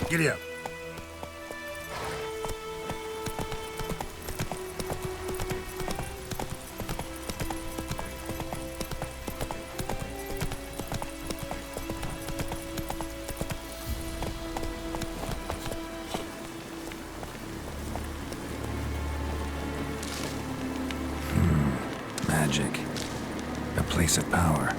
Giddy up. Magic. A place of power.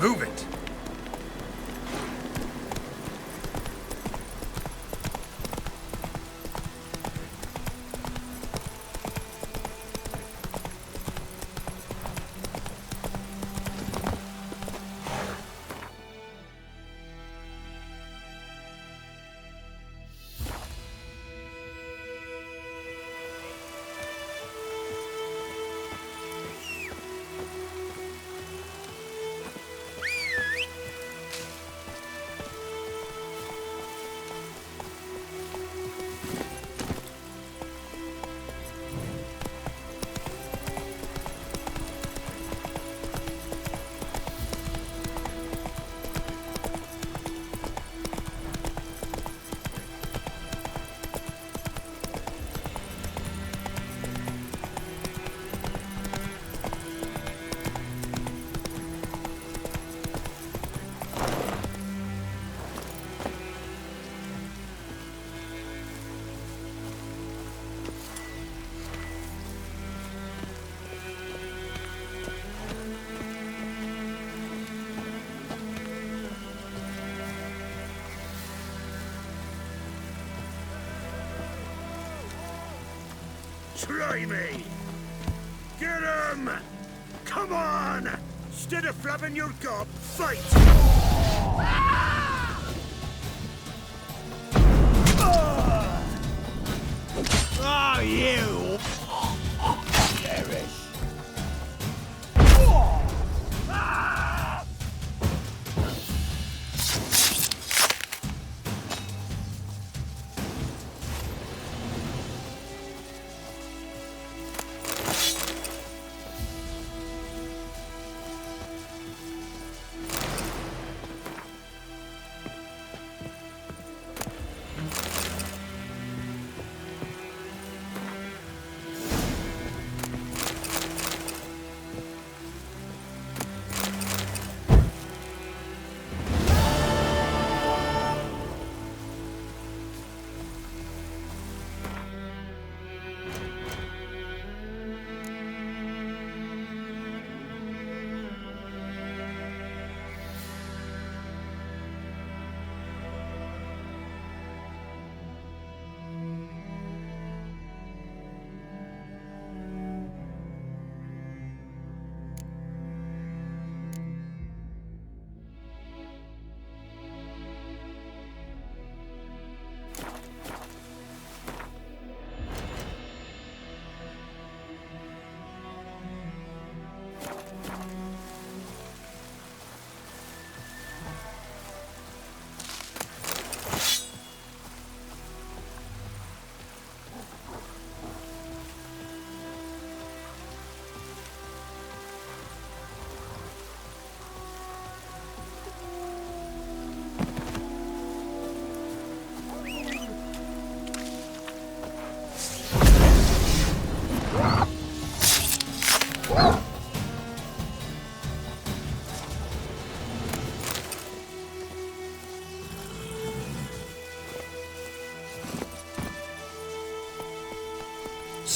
Move it! Try me! Get him! Come on! Instead of flapping your gob, fight! Oh, you! Perish!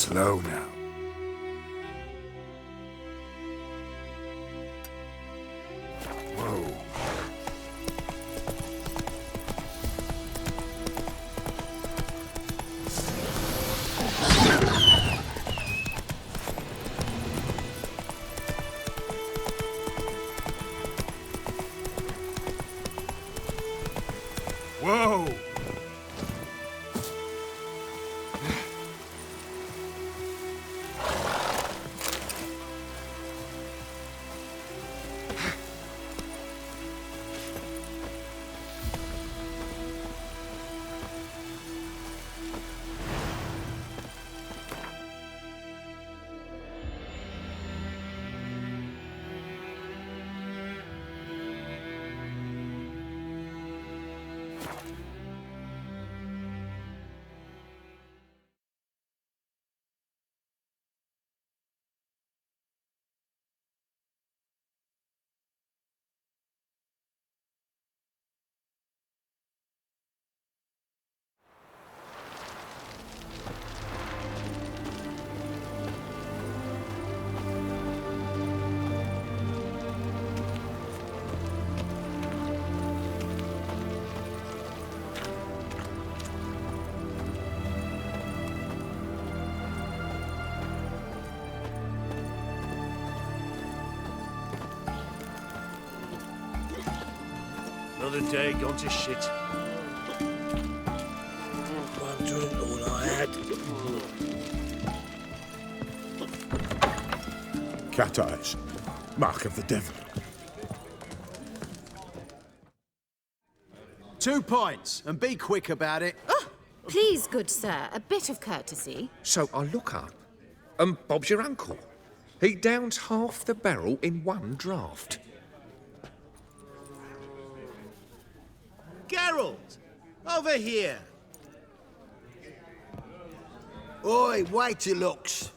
Slow now. Whoa. Whoa! Another day gone to shit. One drink, all I had. Cat eyes. Mark of the devil. 2 pints, and be quick about it. Oh, please, good sir, a bit of courtesy. So I look up, and Bob's your uncle. He downs half the barrel in one draught. Geralt! Over here! Oi, wait your looks.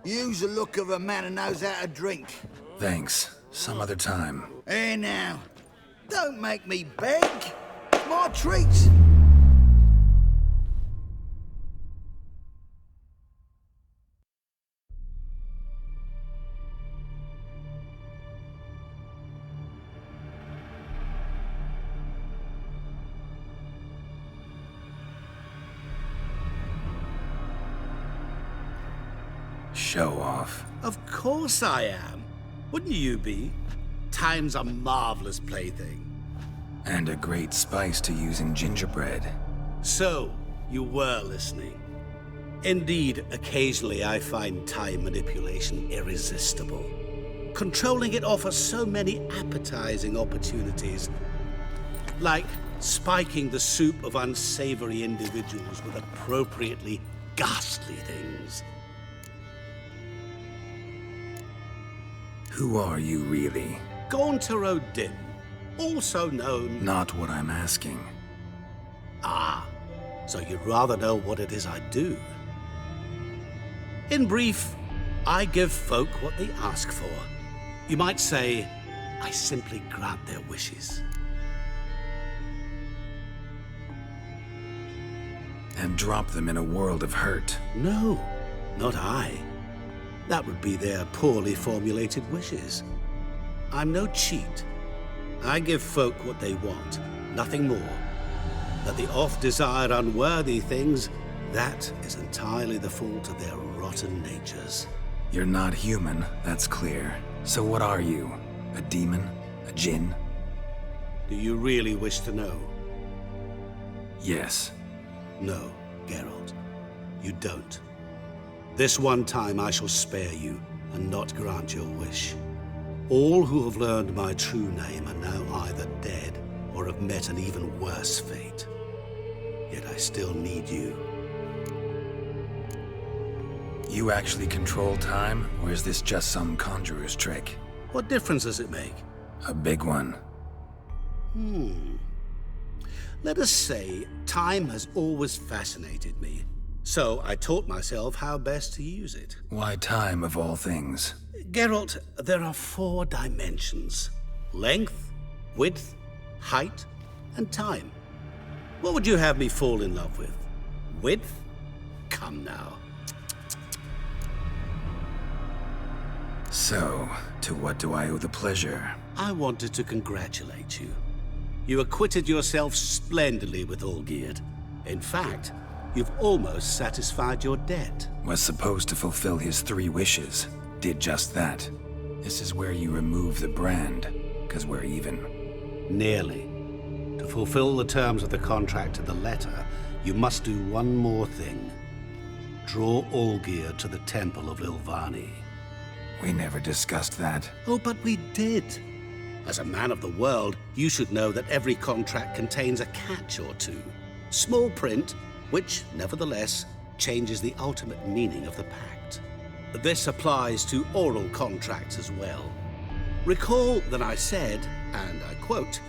Use the look of a man who knows how to drink. Thanks. Some other time. Here now. Don't make me beg. It's my treat. Show off. Of course I am. Wouldn't you be? Time's a marvelous plaything. And a great spice to use in gingerbread. So, you were listening. Indeed, occasionally I find time manipulation irresistible. Controlling it offers so many appetizing opportunities. Like spiking the soup of unsavory individuals with appropriately ghastly things. Who are you really? Gaunter O'Din, also known... Not what I'm asking. Ah, so you'd rather know what it is I do. In brief, I give folk what they ask for. You might say, I simply grant their wishes. And drop them in a world of hurt. No, not I. That would be their poorly formulated wishes. I'm no cheat. I give folk what they want, nothing more. That they oft desire unworthy things, that is entirely the fault of their rotten natures. You're not human, that's clear. So what are you? A demon? A djinn? Do you really wish to know? Yes. No, Geralt. You don't. This one time I shall spare you, and not grant your wish. All who have learned my true name are now either dead, or have met an even worse fate. Yet I still need you. You actually control time, or is this just some conjurer's trick? What difference does it make? A big one. Let us say, time has always fascinated me. So I taught myself how best to use it. Why time of all things? Geralt, there are 4 dimensions. Length, width, height, and time. What would you have me fall in love with? Width? Come now. So, to what do I owe the pleasure? I wanted to congratulate you. You acquitted yourself splendidly with Olgierd. In fact, you've almost satisfied your debt. Was supposed to fulfill his 3 wishes. Did just that. This is where you remove the brand, 'cause we're even. Nearly. To fulfill the terms of the contract to the letter, you must do one more thing. Draw Olgierd to the Temple of Lilvani. We never discussed that. Oh, but we did. As a man of the world, you should know that every contract contains a catch or two. Small print, which, nevertheless, changes the ultimate meaning of the pact. This applies to oral contracts as well. Recall that I said, and I quote,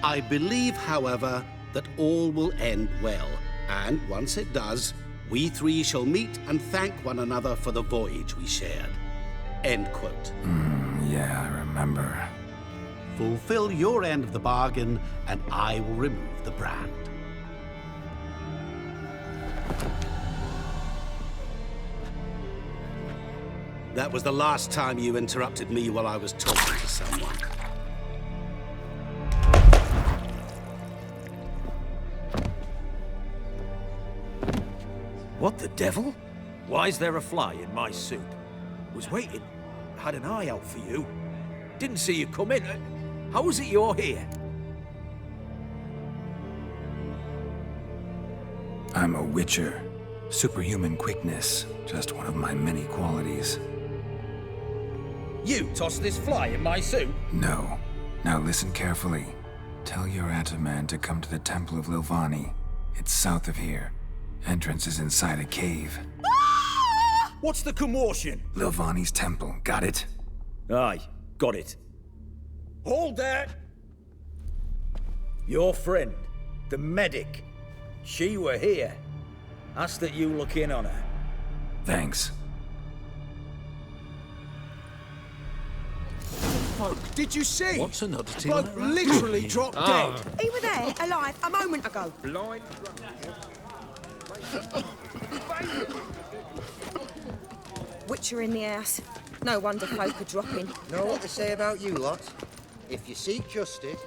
"I believe, however, that all will end well, and once it does, we 3 shall meet and thank one another for the voyage we shared." End quote. Yeah, I remember. Fulfill your end of the bargain, and I will remove the brand. That was the last time you interrupted me while I was talking to someone. What the devil? Why is there a fly in my soup? Was waiting. Had an eye out for you. Didn't see you come in. How is it you're here? I'm a witcher. Superhuman quickness. Just one of my many qualities. You tossed this fly in my soup? No. Now listen carefully. Tell your Ataman to come to the Temple of Lilvani. It's south of here. Entrance is inside a cave. What's the commotion? Lilvani's temple. Got it? Aye, got it. Hold there! Your friend, the medic. She were here. Asked that you look in on her. Thanks. Folk, did you see? What's an oddity Bloke like that? literally dropped dead. He were there, alive, a moment ago. Blind. Witcher in the house. No wonder folk are dropping. Know what they say about you lot? If you seek justice...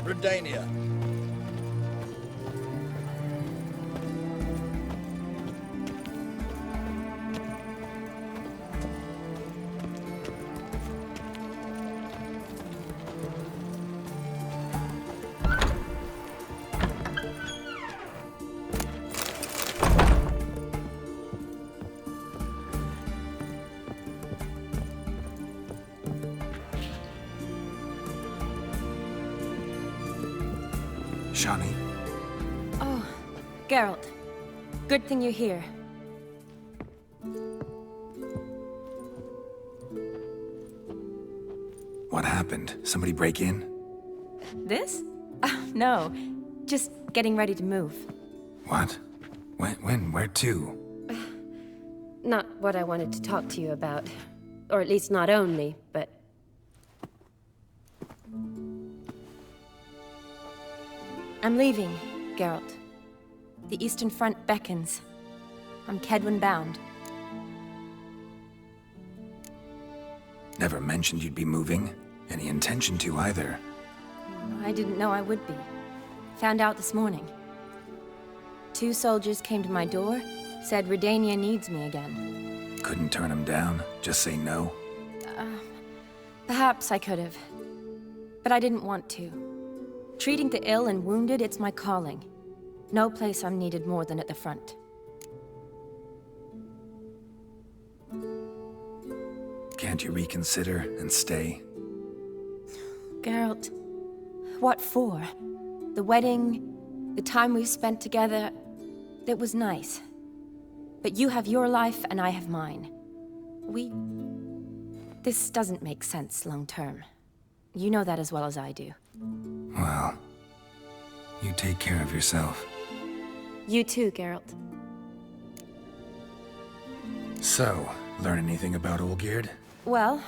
Redania. Shani? Oh, Geralt. Good thing you're here. What happened? Somebody break in? This? No. Just getting ready to move. What? When? Where to? Not what I wanted to talk to you about. Or at least not only, but... I'm leaving, Geralt. The Eastern Front beckons. I'm Kedwin bound. Never mentioned you'd be moving. Any intention to either. I didn't know I would be. Found out this morning. 2 soldiers came to my door, said Redania needs me again. Couldn't turn him down? Just say no? Perhaps I could have. But I didn't want to. Treating the ill and wounded, it's my calling. No place I'm needed more than at the front. Can't you reconsider and stay? Geralt, what for? The wedding, the time we've spent together, it was nice. But you have your life and I have mine. This doesn't make sense long term. You know that as well as I do. Well, you take care of yourself. You too, Geralt. So, learn anything about Olgierd? Well,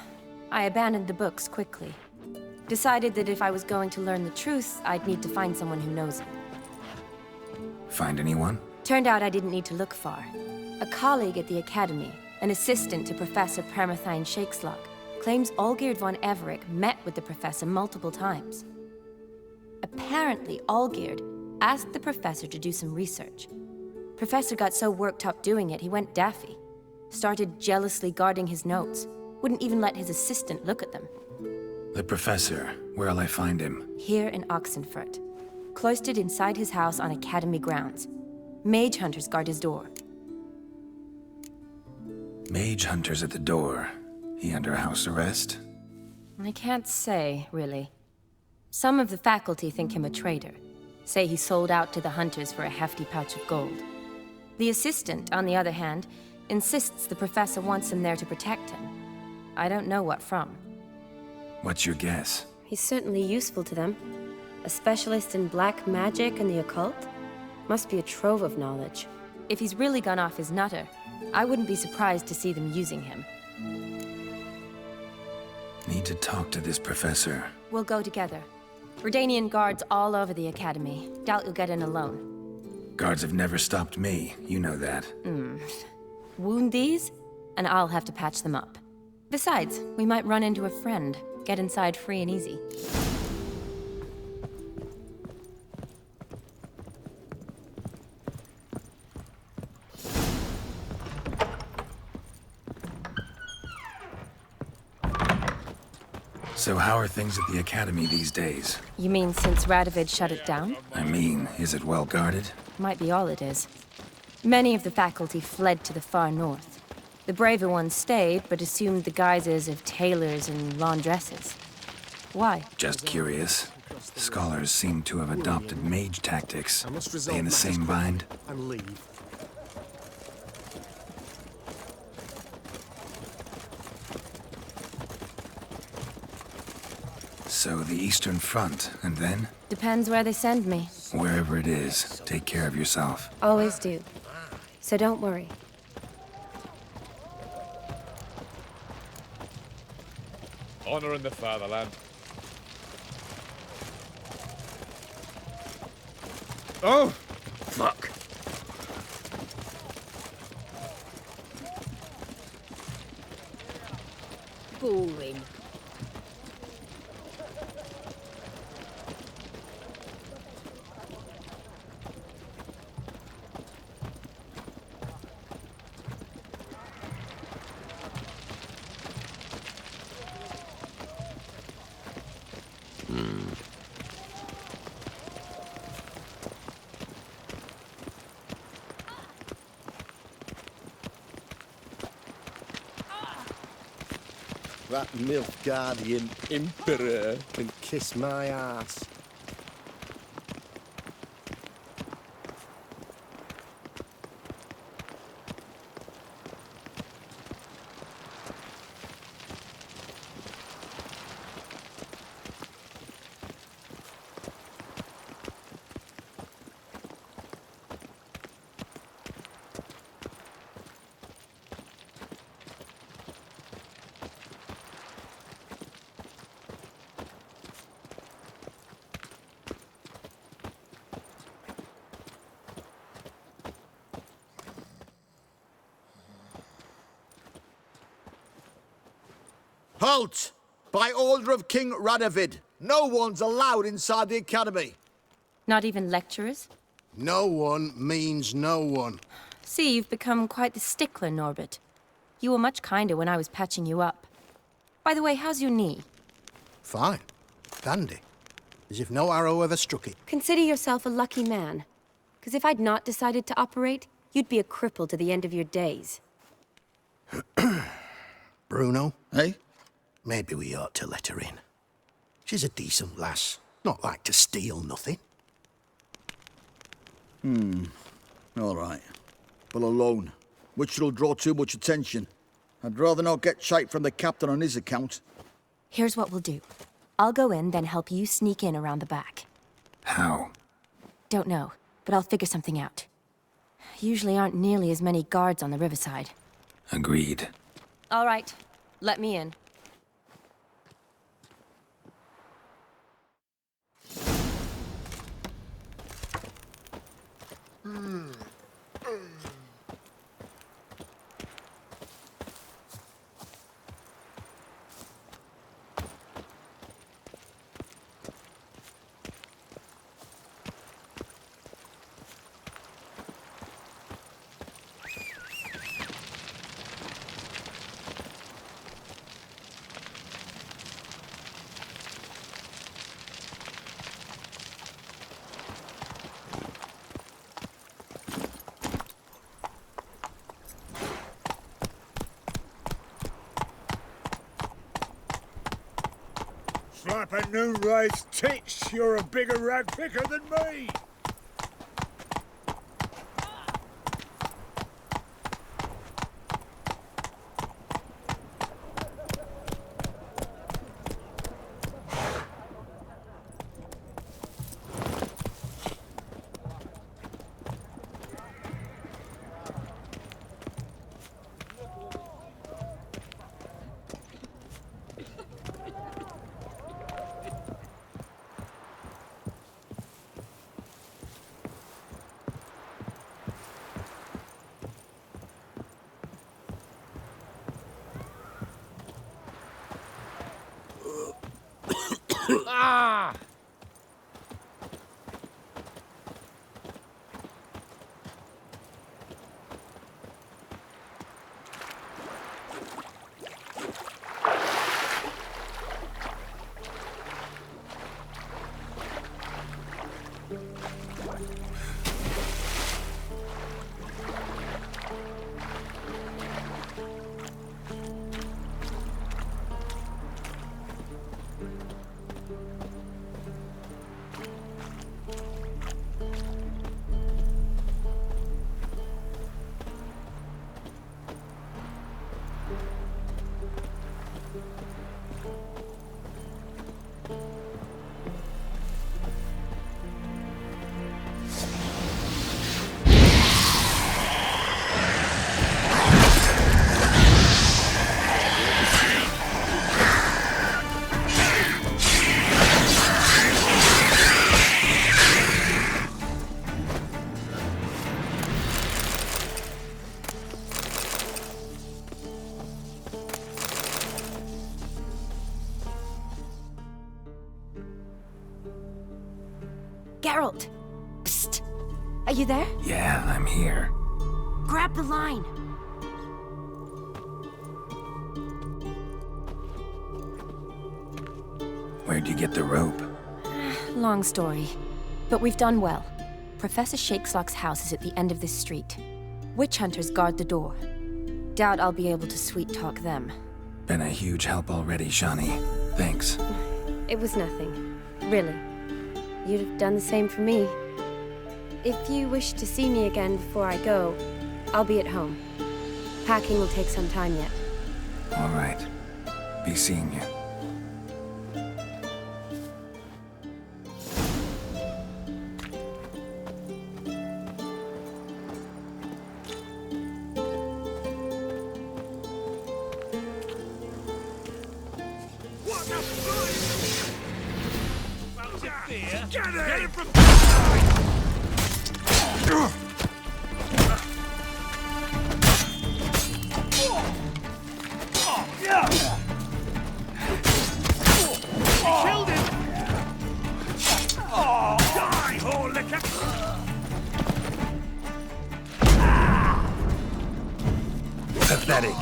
I abandoned the books quickly. Decided that if I was going to learn the truth, I'd need to find someone who knows it. Find anyone? Turned out I didn't need to look far. A colleague at the Academy, an assistant to Professor Permathine Shakeslok, claims Olgierd von Everec met with the professor multiple times. Apparently, Olgierd asked the professor to do some research. Professor got so worked up doing it, he went daffy. Started jealously guarding his notes. Wouldn't even let his assistant look at them. The professor. Where'll I find him? Here in Oxenfurt. Cloistered inside his house on Academy grounds. Mage hunters guard his door. Mage hunters at the door. He under house arrest? I can't say, really. Some of the faculty think him a traitor. Say he sold out to the hunters for a hefty pouch of gold. The assistant, on the other hand, insists the professor wants him there to protect him. I don't know what from. What's your guess? He's certainly useful to them. A specialist in black magic and the occult? Must be a trove of knowledge. If he's really gone off his nutter, I wouldn't be surprised to see them using him. Need to talk to this professor. We'll go together. Redanian guards all over the Academy. Doubt you'll get in alone. Guards have never stopped me. You know that. Wound these, and I'll have to patch them up. Besides, we might run into a friend. Get inside free and easy. So how are things at the Academy these days? You mean since Radovid shut it down? I mean, is it well guarded? Might be all it is. Many of the faculty fled to the far north. The braver ones stayed, but assumed the guises of tailors and laundresses. Why? Just curious. Scholars seem to have adopted mage tactics. They in the same bind? And leave. So the Eastern Front, and then? Depends where they send me. Wherever it is, take care of yourself. Always do. So don't worry. Honor in the fatherland. Oh! Fuck! Boring. That Nilfgaardian Emperor can kiss my ass. Halt! By order of King Radovid, no one's allowed inside the Academy. Not even lecturers? No one means no one. See, you've become quite the stickler, Norbert. You were much kinder when I was patching you up. By the way, how's your knee? Fine. Dandy. As if no arrow ever struck it. Consider yourself a lucky man. Because if I'd not decided to operate, you'd be a cripple to the end of your days. Bruno? Hey? Maybe we ought to let her in. She's a decent lass. Not like to steal nothing. All right. But alone, which will draw too much attention. I'd rather not get shite from the captain on his account. Here's what we'll do. I'll go in, then help you sneak in around the back. How? Don't know, but I'll figure something out. Usually aren't nearly as many guards on the riverside. Agreed. All right, let me in. Slapping new rice tits, you're a bigger rag picker than me. Ah! Geralt! Psst! Are you there? Yeah, I'm here. Grab the line! Where'd you get the rope? Long story. But we've done well. Professor Shakeslock's house is at the end of this street. Witch hunters guard the door. Doubt I'll be able to sweet-talk them. Been a huge help already, Shani. Thanks. It was nothing. Really. You'd have done the same for me. If you wish to see me again before I go, I'll be at home. Packing will take some time yet. All right. Be seeing you. Get it from killed him! Die, whore liquor! pathetic.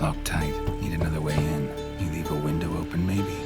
Locked tight. Need another way in. You leave a window open, maybe?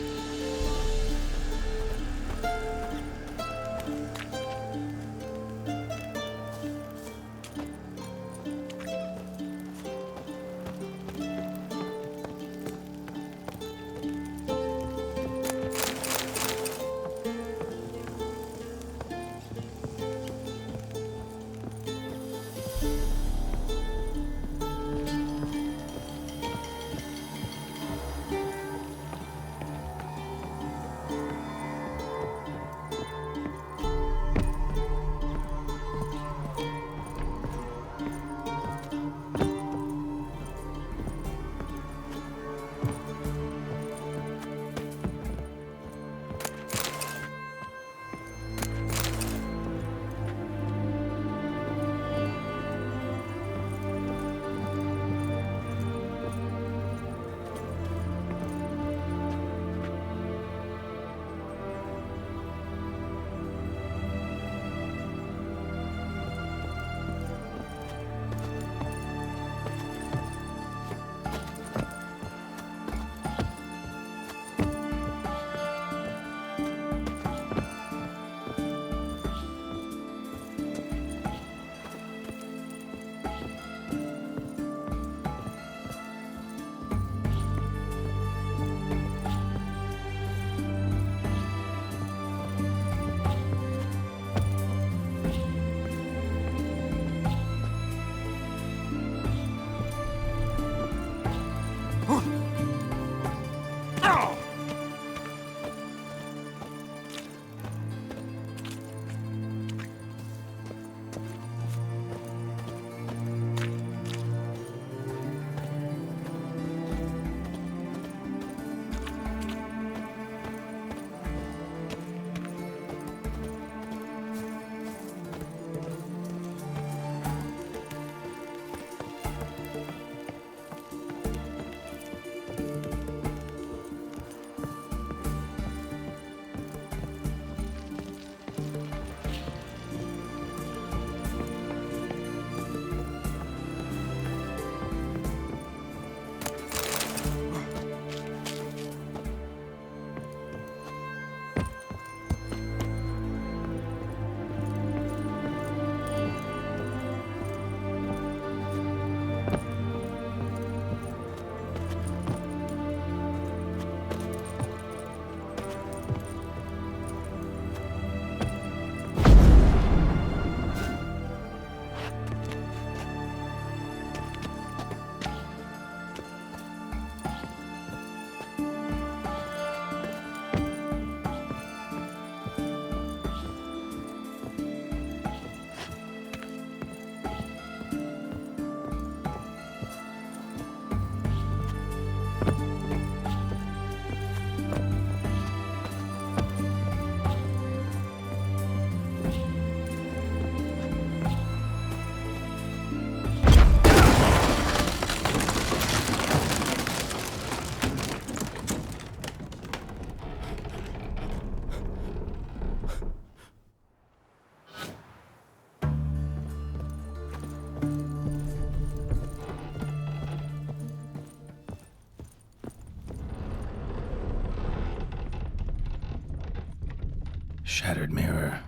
Shattered mirror.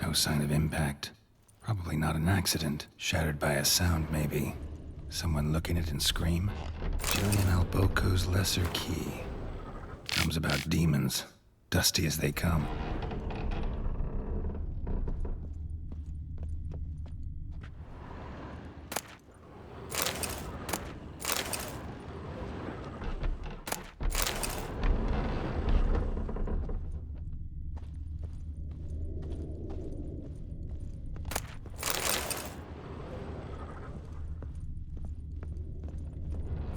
No sign of impact. Probably not an accident. Shattered by a sound, maybe. Someone looking at it and scream. Julian Alboco's lesser key. Comes about demons. Dusty as they come.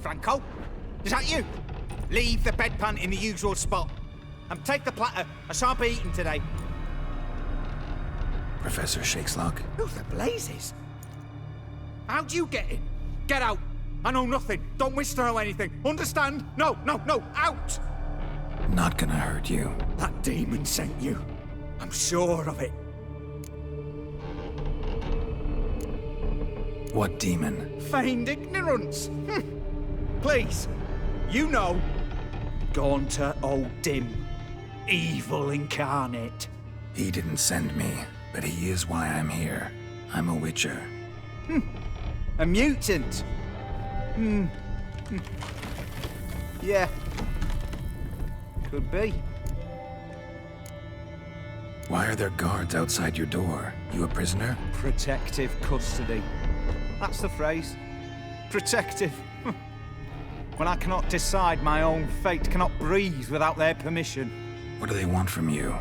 Franco? Is that you? Leave the bedpan in the usual spot. And take the platter. I shan't be eating today. Professor Shakeslock? Who the blazes? How'd you get in? Get out. I know nothing. Don't wish to know anything. Understand? No, out! Not gonna hurt you. That demon sent you. I'm sure of it. What demon? Feigned ignorance. Please, you know. Gaunter O'Dim. Evil incarnate. He didn't send me, but he is why I'm here. I'm a witcher. A mutant. Yeah. Could be. Why are there guards outside your door? You a prisoner? Protective custody. That's the phrase. Protective. When I cannot decide my own fate, cannot breathe without their permission. What do they want from you?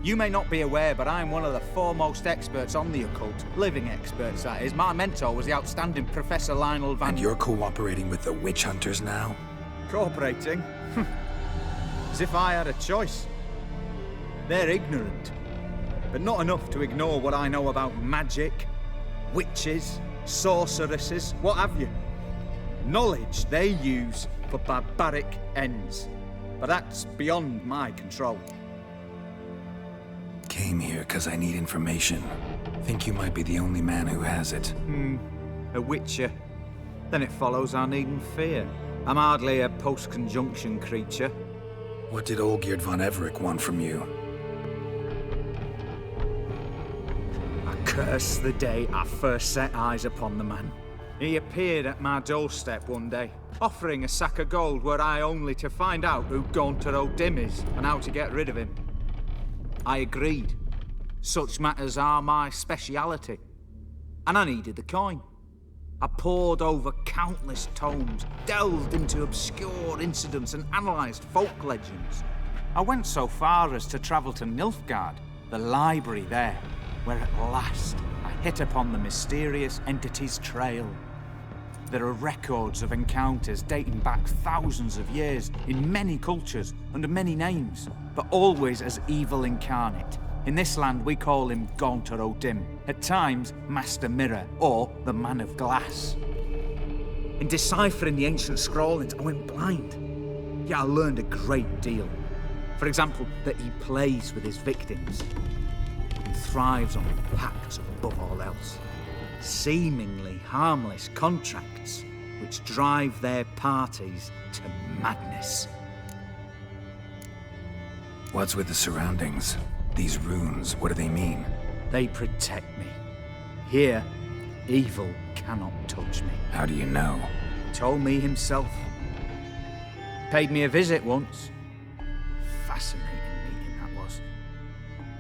You may not be aware, but I'm one of the foremost experts on the occult. Living experts, that is. My mentor was the outstanding Professor Lionel Van... And you're cooperating with the witch hunters now? Cooperating? As if I had a choice. They're ignorant, but not enough to ignore what I know about magic, witches, sorceresses, what have you. Knowledge they use for barbaric ends, but that's beyond my control. Came here because I need information. Think you might be the only man who has it. A witcher. Then it follows I needn't fear. I'm hardly a post-conjunction creature. What did Olgierd von Everec want from you? I curse the day I first set eyes upon the man. He appeared at my doorstep one day, offering a sack of gold were I only to find out who Gaunter O'Dim is and how to get rid of him. I agreed. Such matters are my speciality. And I needed the coin. I pored over countless tomes, delved into obscure incidents and analysed folk legends. I went so far as to travel to Nilfgaard, the library there, where at last I hit upon the mysterious entity's trail. There are records of encounters dating back thousands of years in many cultures under many names, but always as evil incarnate. In this land, we call him Gaunter O'Dim, at times Master Mirror or the Man of Glass. In deciphering the ancient scrawlings, I went blind. Yet I learned a great deal. For example, that he plays with his victims and thrives on pacts above all else. Seemingly harmless contracts which drive their parties to madness. What's with the surroundings? These runes, what do they mean? They protect me. Here, evil cannot touch me. How do you know? He told me himself. Paid me a visit once. Fascinating meeting that was.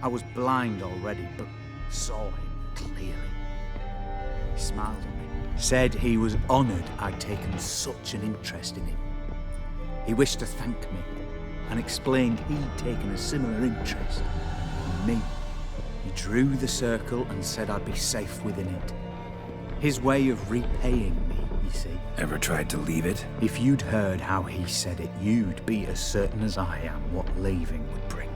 I was blind already, but saw him clearly. He smiled at me, said he was honoured I'd taken such an interest in him. He wished to thank me, and explained he'd taken a similar interest in me. He drew the circle and said I'd be safe within it. His way of repaying me, you see. Ever tried to leave it? If you'd heard how he said it, you'd be as certain as I am what leaving would bring.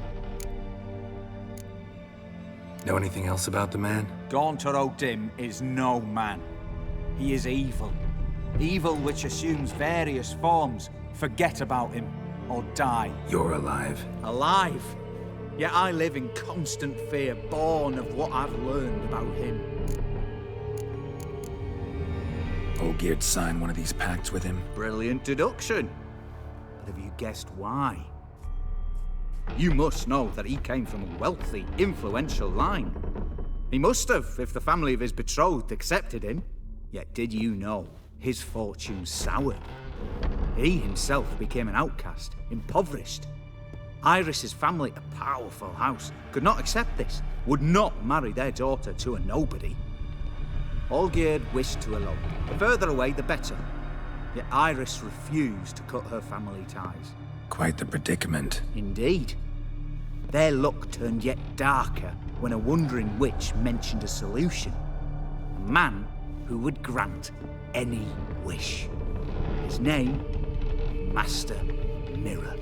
Know anything else about the man? Gaunter O'Dim is no man. He is evil. Evil which assumes various forms. Forget about him, or die. You're alive. Alive? Yet I live in constant fear, born of what I've learned about him. Olgierd signed one of these pacts with him? Brilliant deduction. But have you guessed why? You must know that he came from a wealthy, influential line. He must have, if the family of his betrothed accepted him. Yet did you know his fortune soured? He himself became an outcast, impoverished. Iris's family, a powerful house, could not accept this, would not marry their daughter to a nobody. Olgierd wished to elope. The further away, the better. Yet Iris refused to cut her family ties. Quite the predicament. Indeed. Their luck turned yet darker when a wandering witch mentioned a solution. A man who would grant any wish. His name, Master Mirror.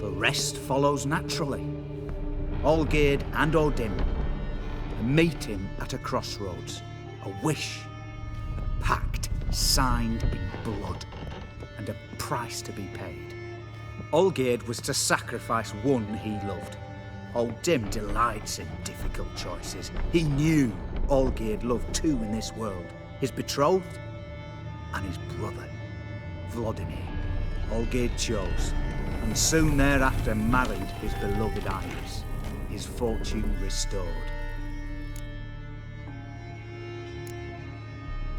The rest follows naturally. Olgierd and Odin meet him at a crossroads. A wish, a pact signed in blood, and a price to be paid. Olgierd was to sacrifice one he loved. Odin delights in difficult choices. He knew Olgierd loved two in this world, his betrothed and his brother, Vladimir. Olgierd chose, and soon thereafter married his beloved Iris, his fortune restored.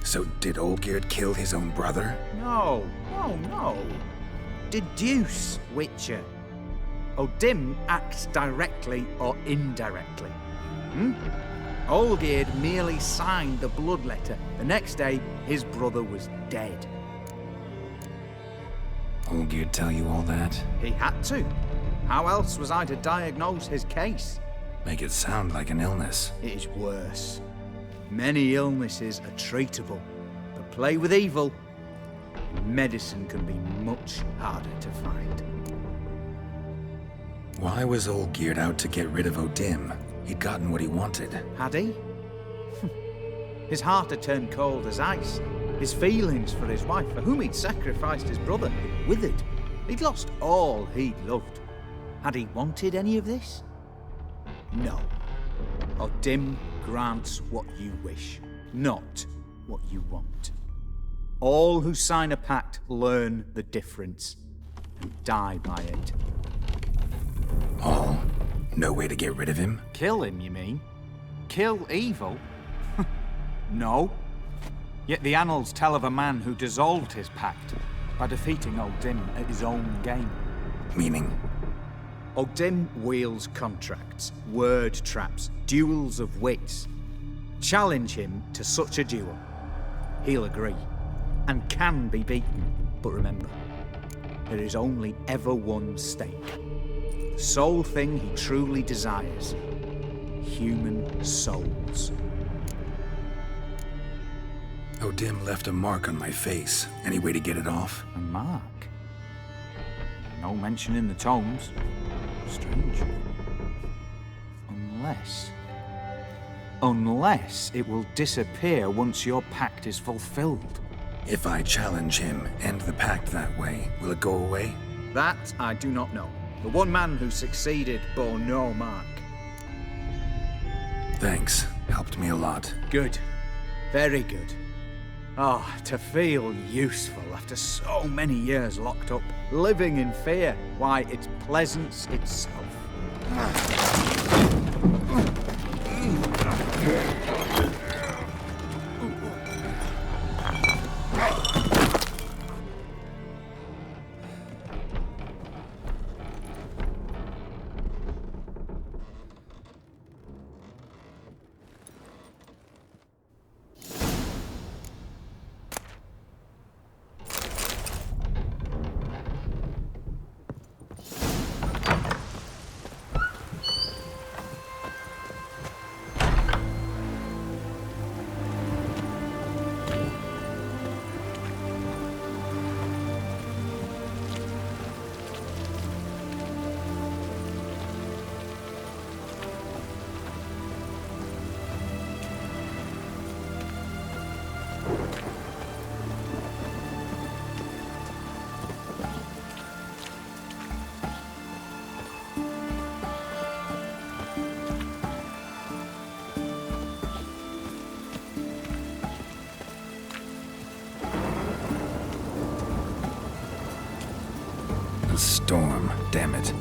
So did Olgierd kill his own brother? No. Deduce, Witcher. Odin acts directly or indirectly. Olgierd merely signed the blood letter. The next day, his brother was dead. Olgierd tell you all that? He had to. How else was I to diagnose his case? Make it sound like an illness. It is worse. Many illnesses are treatable, but play with evil, medicine can be much harder to find. Why was Olgierd out to get rid of Odin? He'd gotten what he wanted. Had he? His heart had turned cold as ice. His feelings for his wife, for whom he'd sacrificed his brother, had withered. He'd lost all he'd loved. Had he wanted any of this? No. Odin grants what you wish, not what you want. All who sign a pact learn the difference and die by it. All? No way to get rid of him? Kill him, you mean? Kill evil? No. Yet the annals tell of a man who dissolved his pact by defeating Odin at his own game. Meaning? Odin wields contracts, word traps, duels of wits. Challenge him to such a duel. He'll agree, and can be beaten. But remember, there is only ever one stake. The sole thing he truly desires. Human souls. Odin left a mark on my face. Any way to get it off? A mark? No mention in the tomes. Strange. Unless it will disappear once your pact is fulfilled. If I challenge him, end the pact that way, will it go away? That I do not know. The one man who succeeded bore no mark. Thanks. Helped me a lot. Good. Very good. To feel useful after so many years locked up, living in fear. Why, it's pleasance itself. A storm, damn it.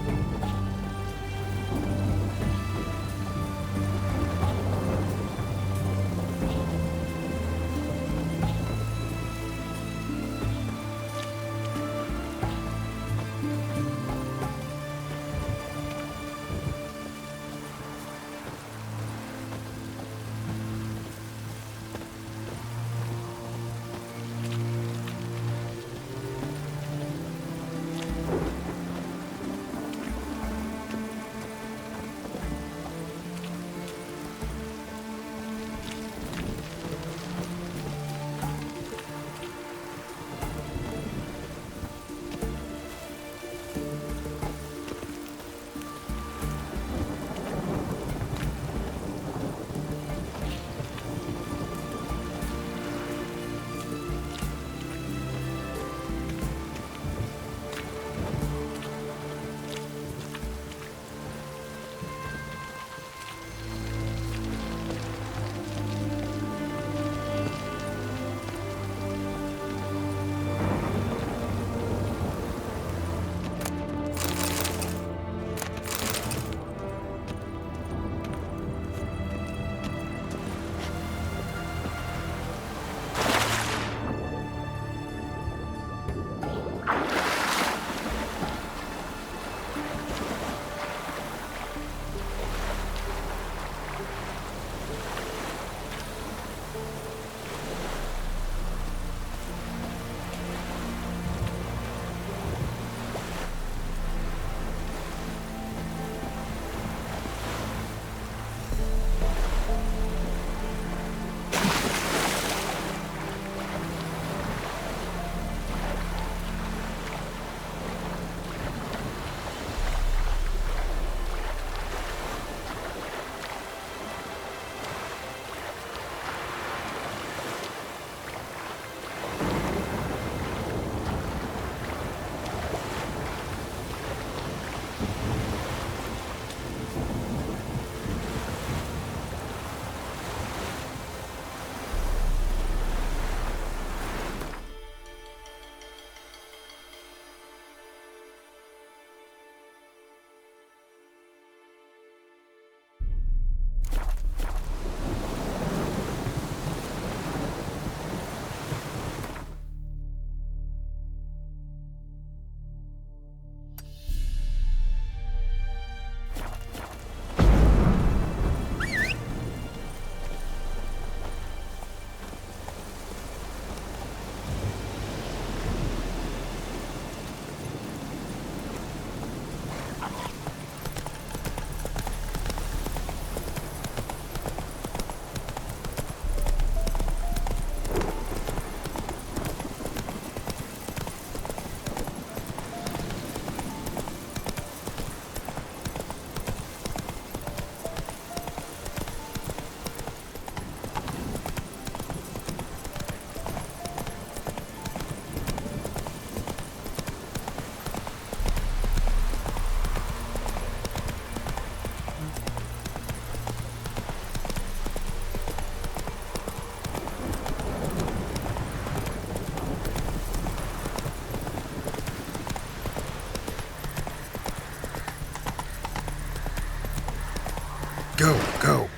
Go, go.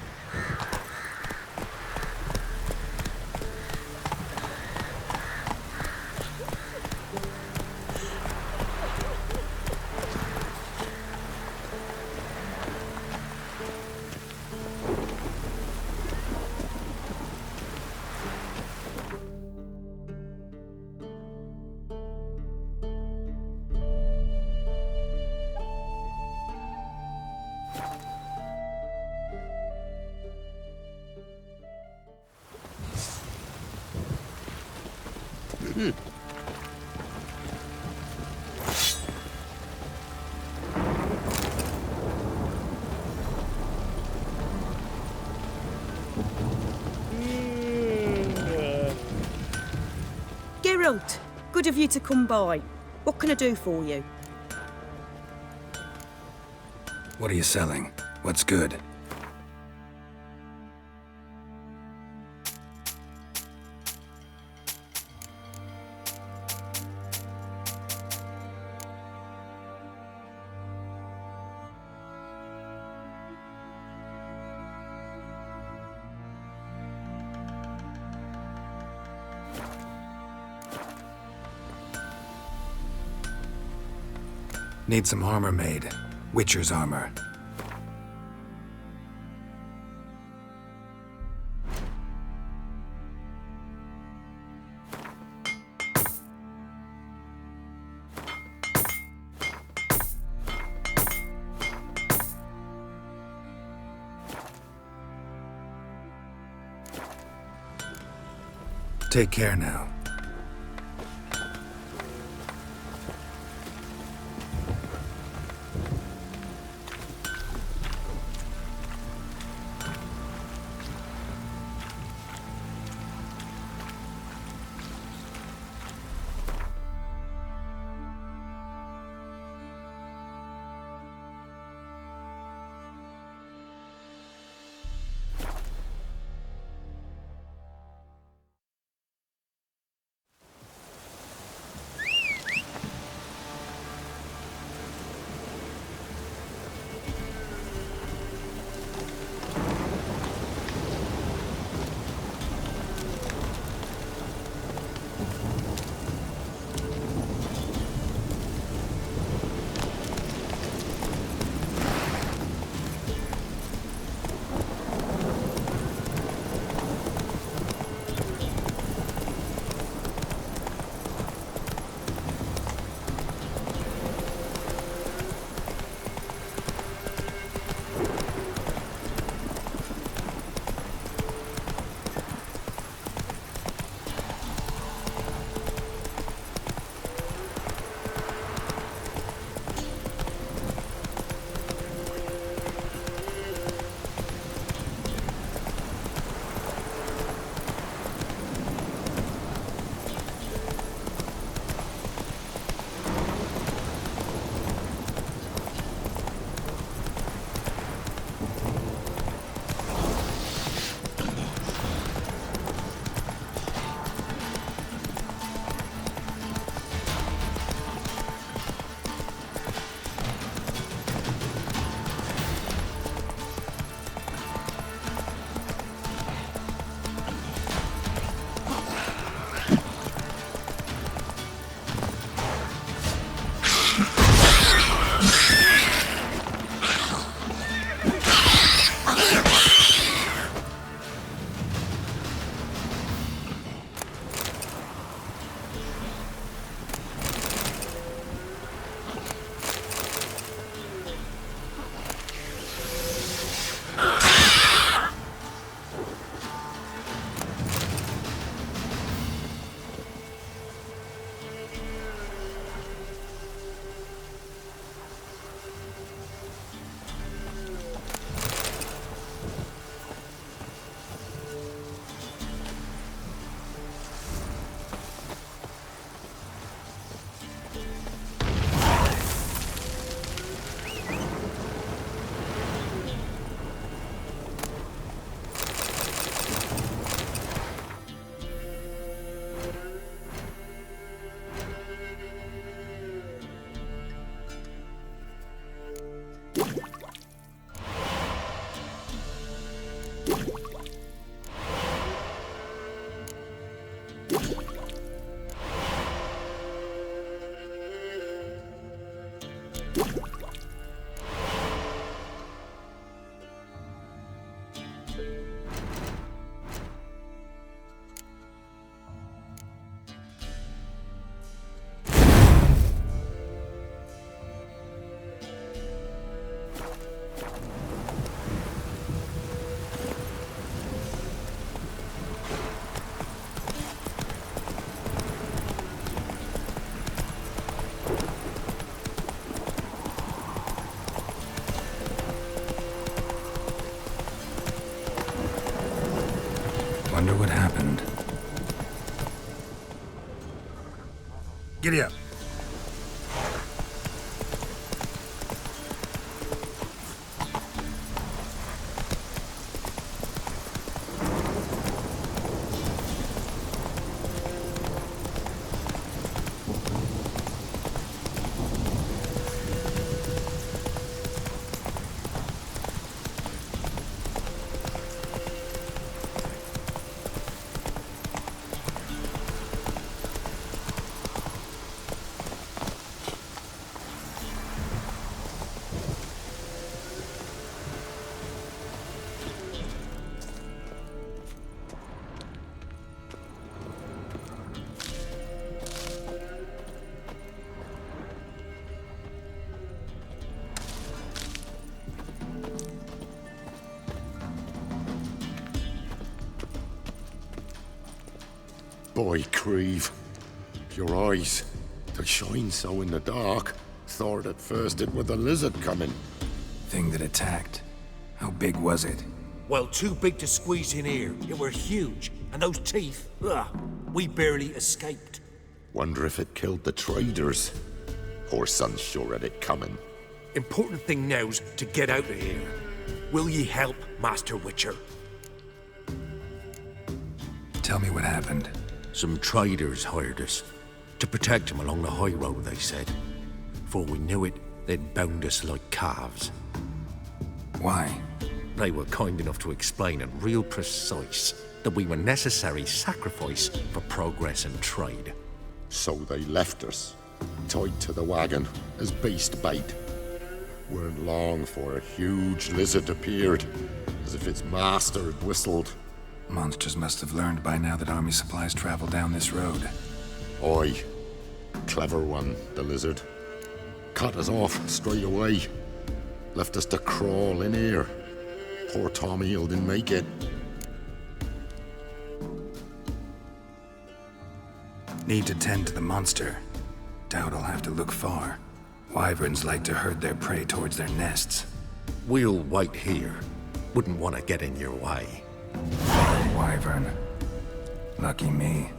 Geralt, good of you to come by. What can I do for you? What are you selling? What's good? Need some armor made. Witcher's armor. Take care now. Giddy up. Boy, Creve, your eyes, they shine so in the dark. Thought at first it were the lizard coming. Thing that attacked. How big was it? Well, too big to squeeze in here. It were huge. And those teeth, ugh, we barely escaped. Wonder if it killed the traders. Poor son's sure at it coming. Important thing now's to get out of here. Will ye help, Master Witcher? Tell me what happened. Some traders hired us. To protect them along the high road, they said. Before we knew it, they'd bound us like calves. Why? They were kind enough to explain it real precise that we were necessary sacrifice for progress and trade. So they left us, tied to the wagon as beast bait. Weren't long for a huge lizard appeared, as if its master had whistled. Monsters must have learned by now that army supplies travel down this road. Aye. Clever one, the lizard. Cut us off straight away. Left us to crawl in here. Poor Tom Eel didn't make it. Need to tend to the monster. Doubt I'll have to look far. Wyverns like to herd their prey towards their nests. We'll wait here. Wouldn't want to get in your way. Wyvern. Lucky me.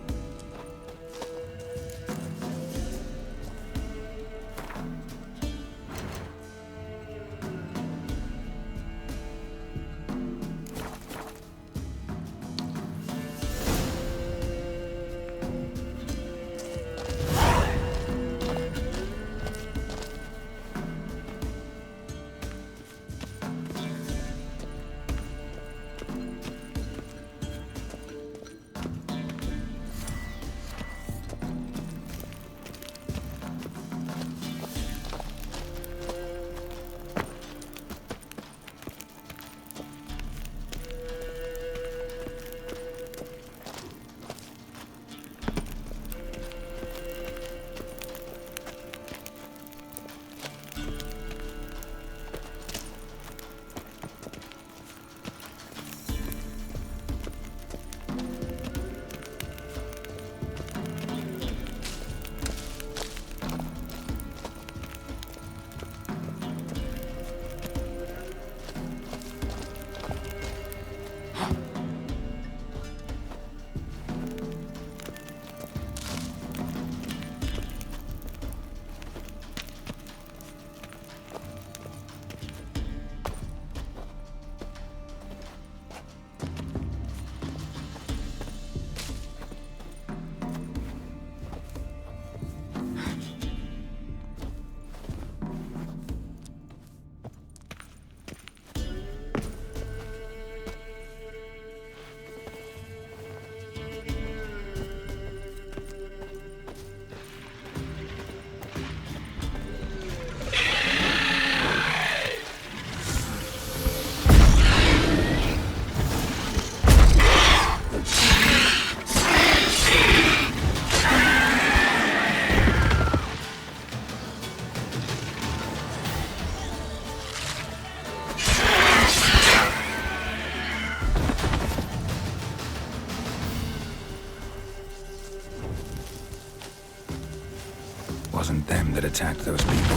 Wasn't them that attacked those people.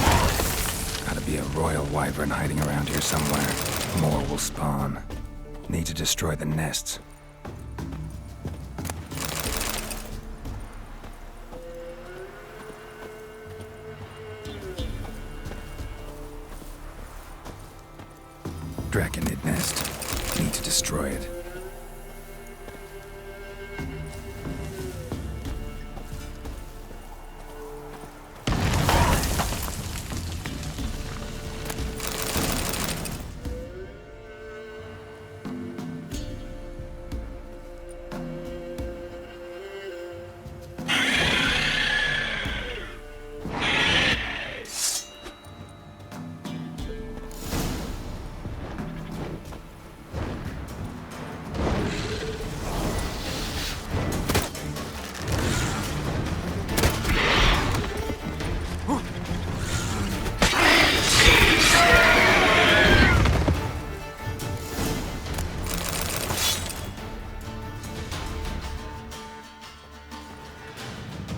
Gotta be a royal wyvern hiding around here somewhere. More will spawn. Need to destroy the nests. Draconid nest. Need to destroy it.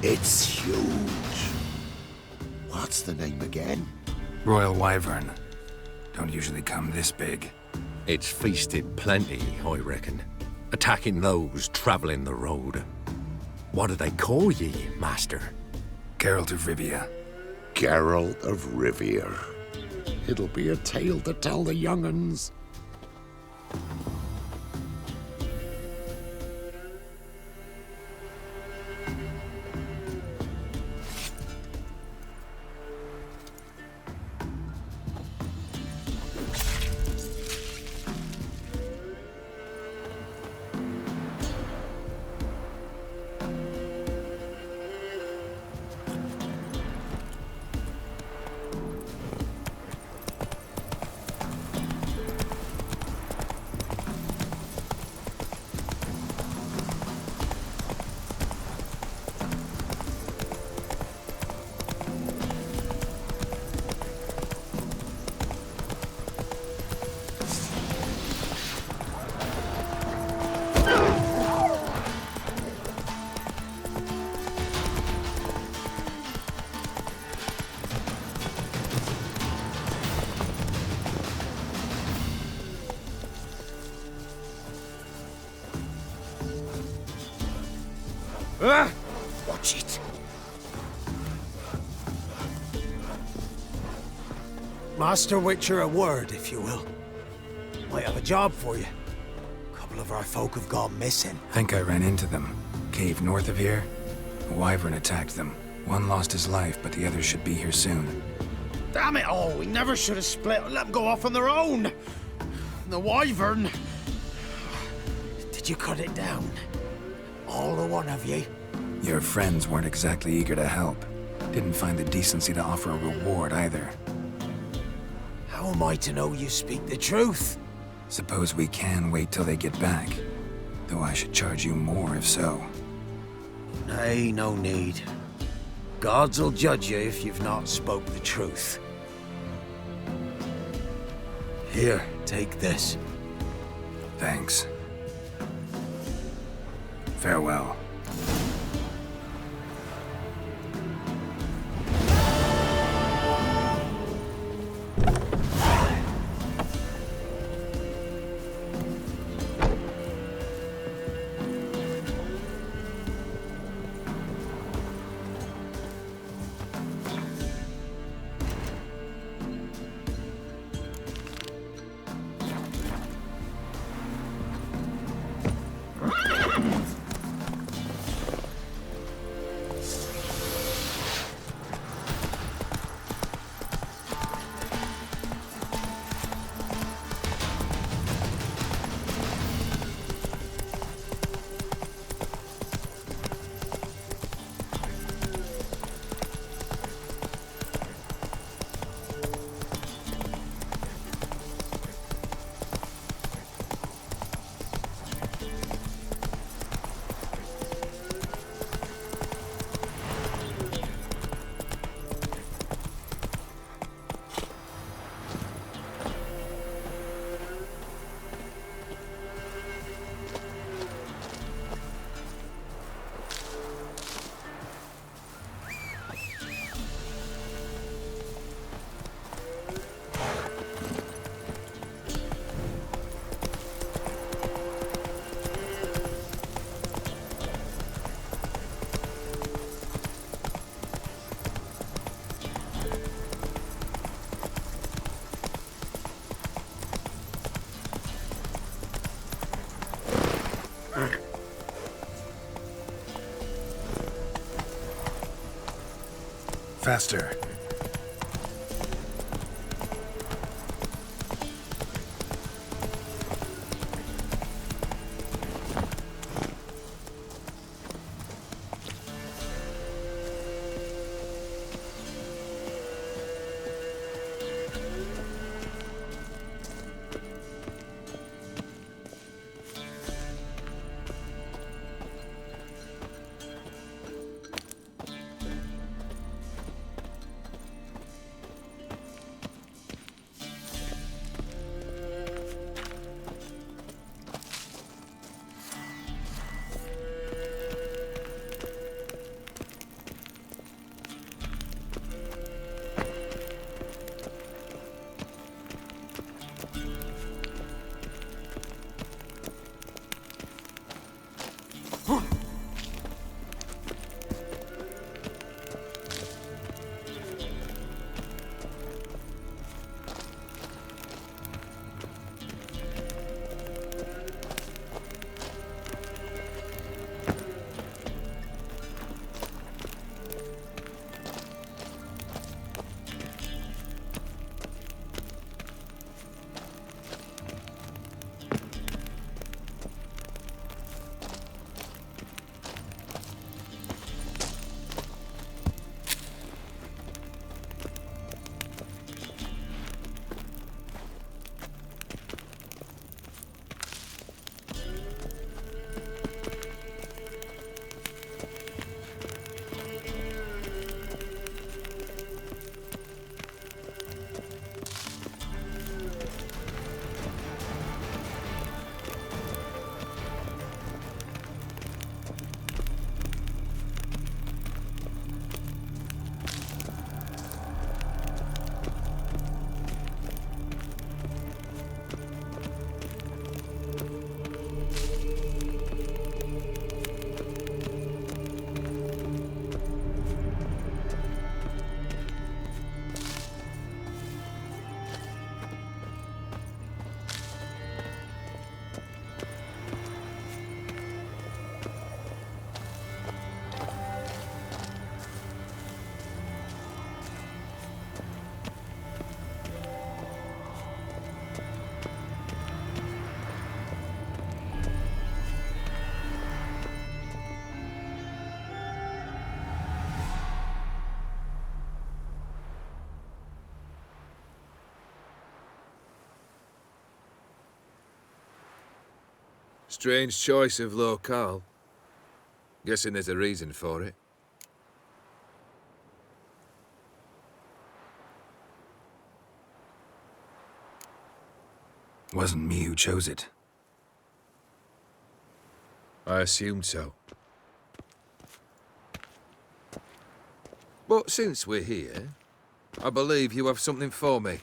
It's huge. What's the name again? Royal Wyvern. Don't usually come this big. It's feasted plenty, I reckon. Attacking those travelling the road. What do they call ye, Master? Geralt of Rivia. Geralt of Rivia. It'll be a tale to tell the young'uns. Watch it. Master Witcher, a word, if you will. Might have a job for you. A couple of our folk have gone missing. Think I ran into them. Cave north of here. A wyvern attacked them. One lost his life, but the others should be here soon. Damn it all, we never should have split and let them go off on their own. The wyvern. Did you cut it down? All the one of ye? Your friends weren't exactly eager to help. Didn't find the decency to offer a reward either. How am I to know you speak the truth? Suppose we can wait till they get back. Though I should charge you more if so. Nay, no need. Gods'll judge you if you've not spoke the truth. Here, take this. Thanks. Farewell. Faster. Strange choice of locale. Guessing there's a reason for it. Wasn't me who chose it. I assumed so. But since we're here, I believe you have something for me.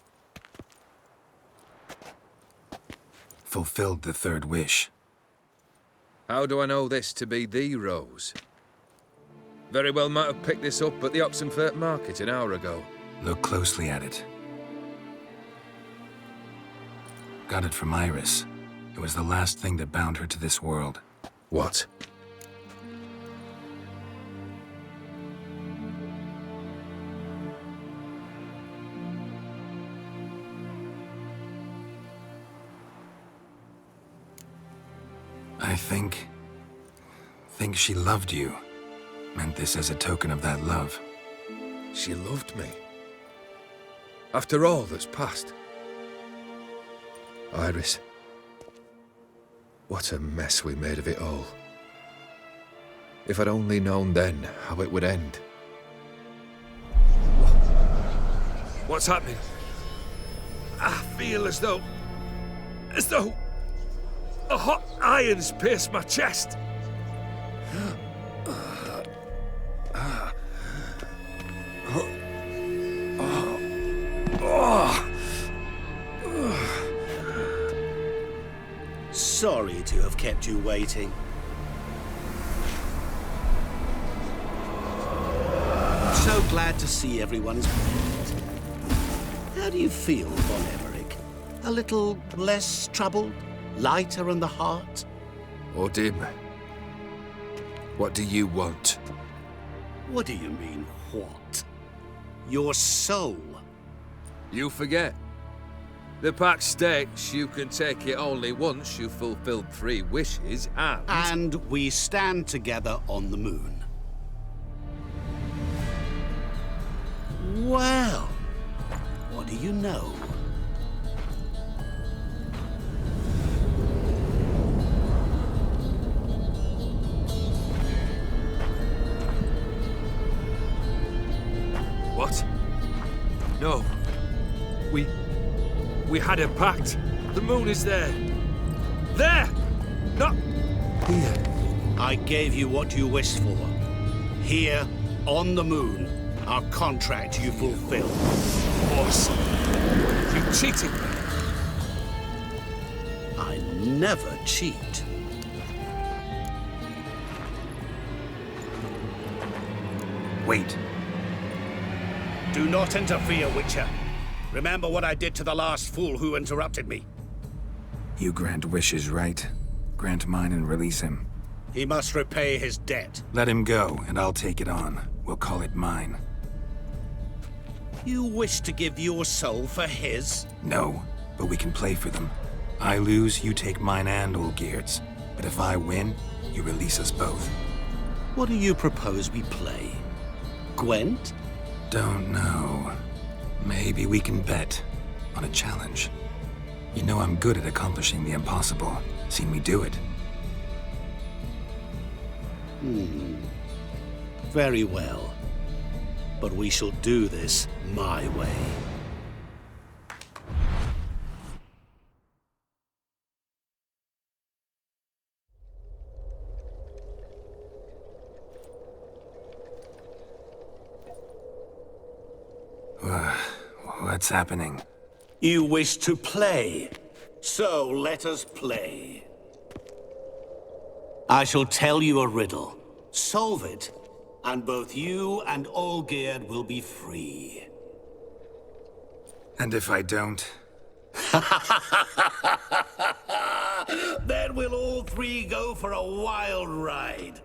Fulfilled the third wish. How do I know this to be the rose? Very well might have picked this up at the Oxenfurt market an hour ago. Look closely at it. Got it from Iris. It was the last thing that bound her to this world. What? I think she loved you. Meant this as a token of that love. She loved me. After all that's passed. Iris. What a mess we made of it all. If I'd only known then how it would end. What's happening? I feel as though a hot iron's pierced my chest. Sorry to have kept you waiting. So glad to see everyone is prepared. How do you feel, Von Emmerich? A little less troubled? Lighter in the heart? Odim, what do you want? What do you mean, what? Your soul. You forget. The pact states you can take it only once you've fulfilled 3 wishes, and... And we stand together on the moon. Well, what do you know? What? No. We had a pact. The moon is there. There! Not here. I gave you what you wished for. Here, on the moon, our contract you fulfilled. Boss, you cheated me. I never cheat. Wait. Do not interfere, Witcher. Remember what I did to the last fool who interrupted me. You grant wishes, right? Grant mine and release him. He must repay his debt. Let him go, and I'll take it on. We'll call it mine. You wish to give your soul for his? No, but we can play for them. I lose, you take mine and Olgierd's. But if I win, you release us both. What do you propose we play? Gwent? Don't know. Maybe we can bet on a challenge. You know I'm good at accomplishing the impossible. Seen me do it. Very well. But we shall do this my way. What's happening? You wish to play, so let us play. I shall tell you a riddle. Solve it, and both you and Olgierd will be free. And if I don't? Then we'll all 3 go for a wild ride.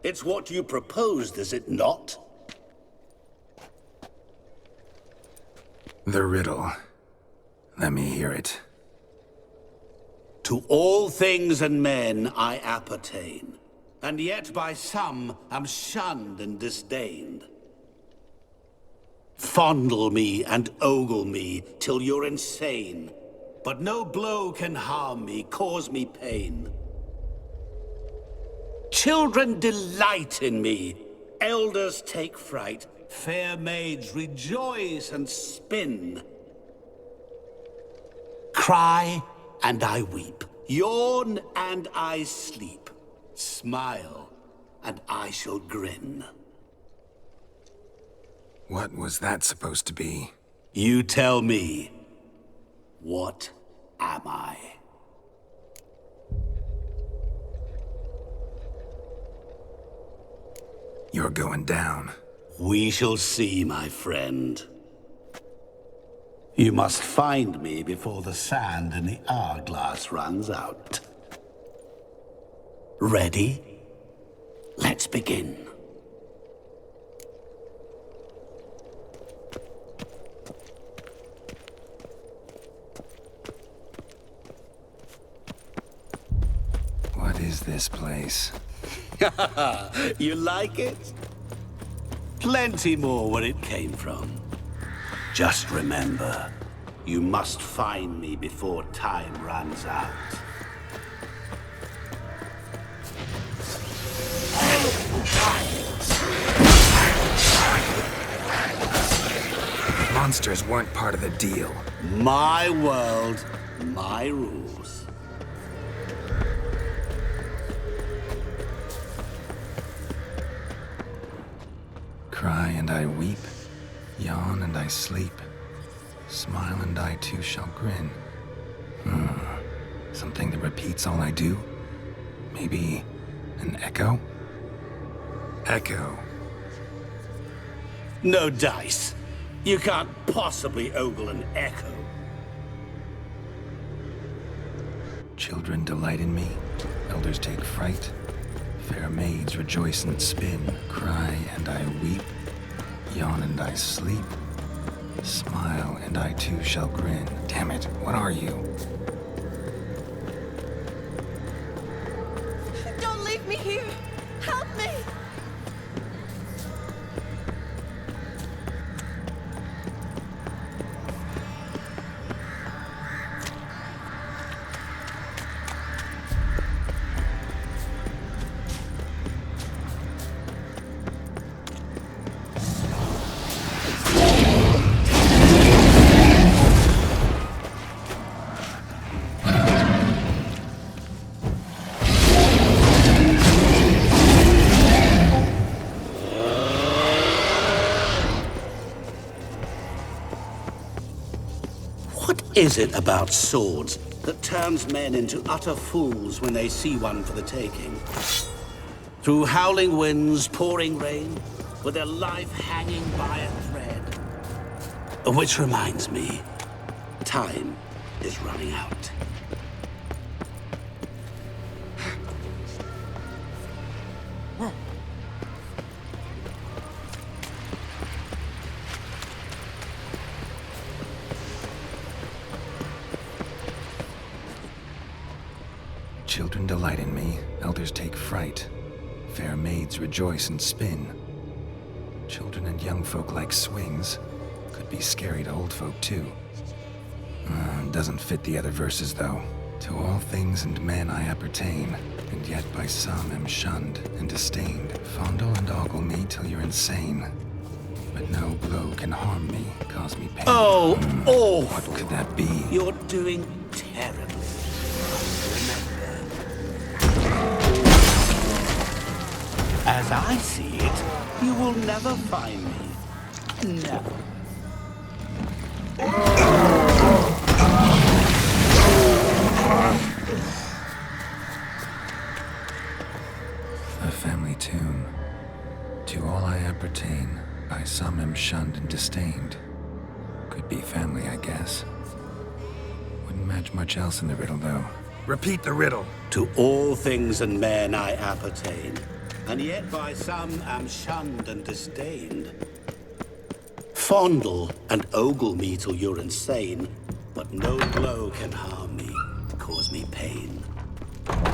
It's what you proposed, is it not? The riddle. Let me hear it. To all things and men I appertain, and yet by some am shunned and disdained. Fondle me and ogle me till you're insane, but no blow can harm me, cause me pain. Children delight in me, elders take fright, fair maids rejoice and spin. Cry and I weep, yawn and I sleep, smile and I shall grin. What was that supposed to be? You tell me, what am I? You're going down. We shall see, my friend. You must find me before the sand in the hourglass runs out. Ready? Let's begin. What is this place? You like it? Plenty more where it came from. Just remember, you must find me before time runs out. Monsters weren't part of the deal. My world, my rules. Cry and I weep, yawn and I sleep, smile and I too shall grin. Something that repeats all I do? Maybe an echo? Echo. No dice. You can't possibly ogle an echo. Children delight in me, elders take fright, fair maids rejoice and spin, cry and I weep, yawn and I sleep, Smile, and I too shall grin. Damn it, what are you? Don't leave me here! Help me! What is it about swords that turns men into utter fools when they see one for the taking? Through howling winds, pouring rain, with their life hanging by a thread. Which reminds me, time is running out. Children delight in me, elders take fright. Fair maids rejoice and spin. Children and young folk like swings. Could be scary to old folk too. Doesn't fit the other verses though. To all things and men I appertain, and yet by some am shunned and disdained. Fondle and ogle me till you're insane. But no blow can harm me, cause me pain. Oh, awful. What could that be? You're doing terribly. As I see it, you will never find me. Never. A family tune. To all I appertain, by some am shunned and disdained. Could be family, I guess. Wouldn't match much else in the riddle, though. Repeat the riddle. To all things and men I appertain, and yet by some am shunned and disdained. Fondle and ogle me till you're insane, but no blow can harm me, cause me pain.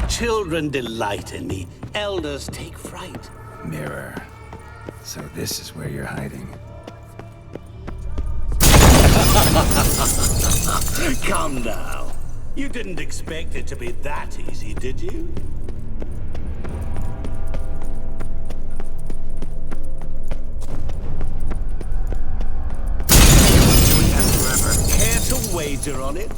Children delight in me, elders take fright. Mirror. So this is where you're hiding. Come now. You didn't expect it to be that easy, did you? Care to wager on it?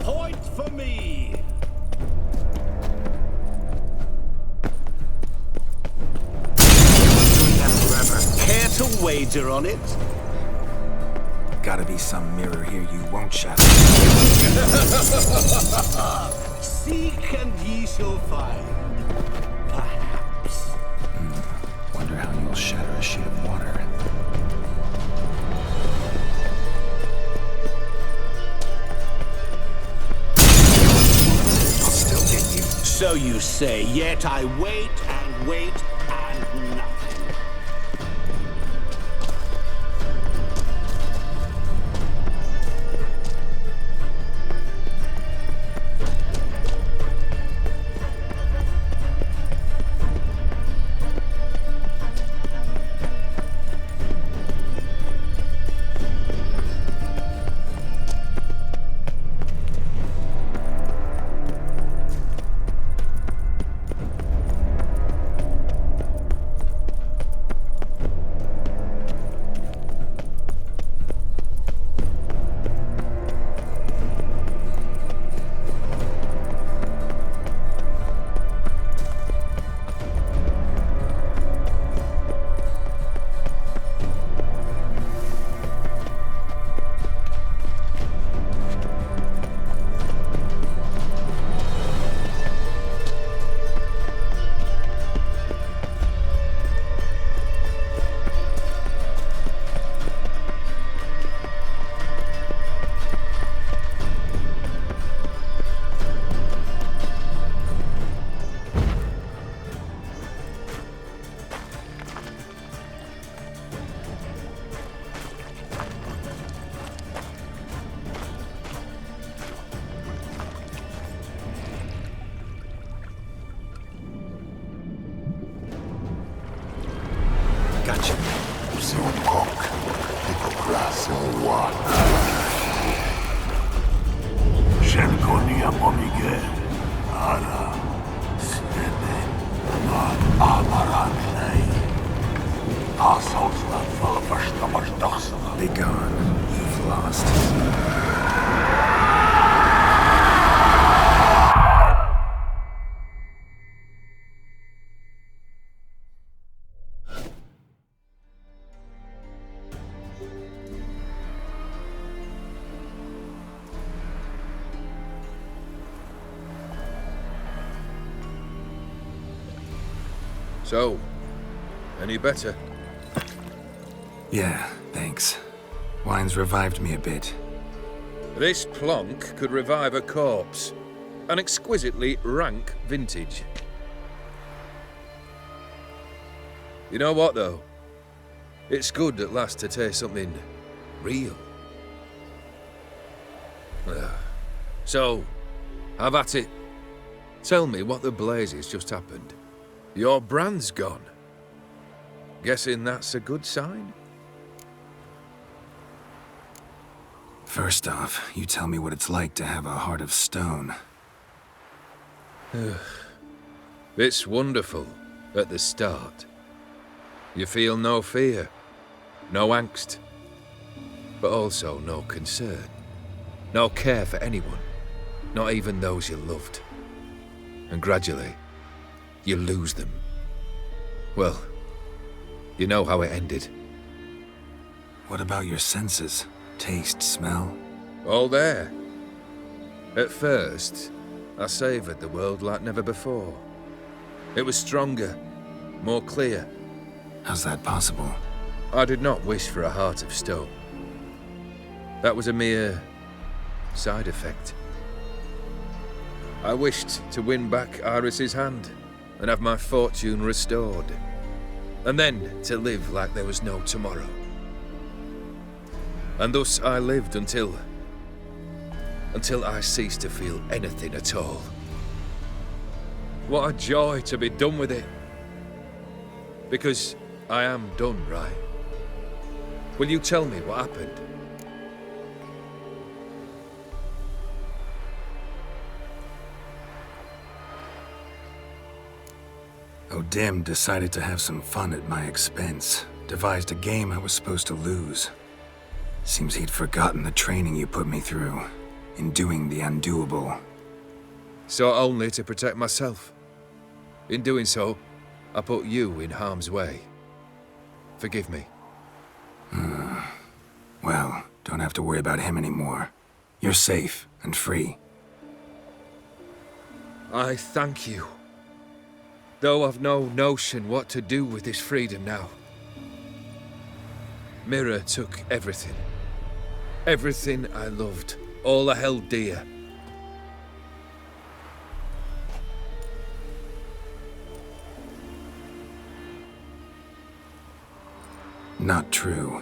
Point for me! Care to wager on it? Gotta be some mirror here you won't shatter. Seek and ye shall find. Perhaps. Wonder how you'll shatter a sheet of water. I'll still get you. So you say, yet I wait and wait and nothing. So, any better? Yeah, thanks. Wine's revived me a bit. This plonk could revive a corpse. An exquisitely rank vintage. You know what, though? It's good at last to taste something real. So, have at it. Tell me what the blazes just happened. Your brand's gone. Guessing that's a good sign? First off, you tell me what it's like to have a heart of stone. It's wonderful at the start. You feel no fear, no angst, but also no concern, no care for anyone, not even those you loved. And gradually, you lose them. Well, you know how it ended. What about your senses? Taste, smell? All there. At first, I savoured the world like never before. It was stronger, more clear. How's that possible? I did not wish for a heart of stone. That was a mere side effect. I wished to win back Iris's hand and have my fortune restored. And then to live like there was no tomorrow. And thus I lived until I ceased to feel anything at all. What a joy to be done with it. Because I am done, right? Will you tell me what happened? O'Dim decided to have some fun at my expense. Devised a game I was supposed to lose. Seems he'd forgotten the training you put me through, in doing the undoable. So only to protect myself. In doing so, I put you in harm's way. Forgive me. Well, don't have to worry about him anymore. You're safe and free. I thank you. Though I've no notion what to do with this freedom now. Mirror took everything. Everything I loved. All I held dear. Not true.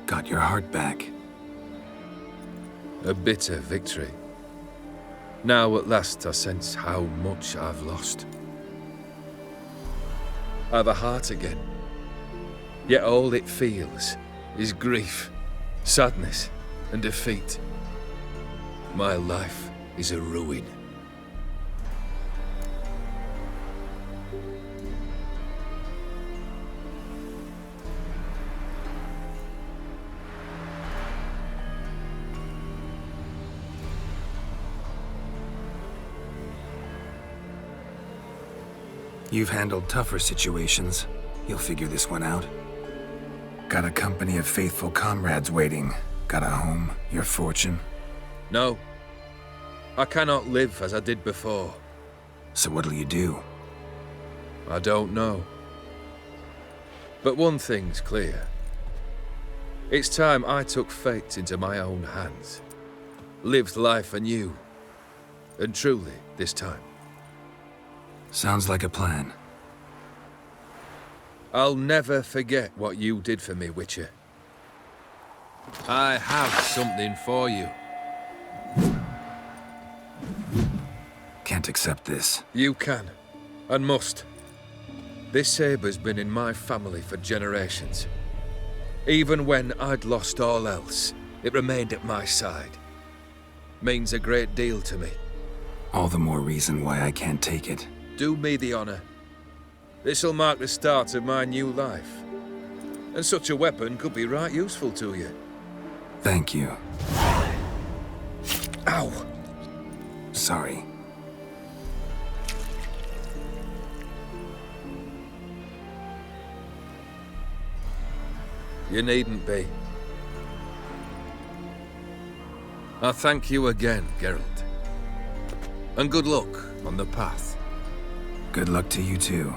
Got your heart back. A bitter victory. Now at last I sense how much I've lost. I've a heart again. Yet all it feels is grief, sadness, and defeat. My life is a ruin. You've handled tougher situations. You'll figure this one out. Got a company of faithful comrades waiting. Got a home, your fortune. No. I cannot live as I did before. So what'll you do? I don't know. But one thing's clear. It's time I took fate into my own hands. Lived life anew. And truly, this time. Sounds like a plan. I'll never forget what you did for me, Witcher. I have something for you. Can't accept this. You can, and must. This sabre's been in my family for generations. Even when I'd lost all else, it remained at my side. Means a great deal to me. All the more reason why I can't take it. Do me the honor. This'll mark the start of my new life. And such a weapon could be right useful to you. Thank you. Ow! Sorry. You needn't be. I thank you again, Geralt. And good luck on the path. Good luck to you too.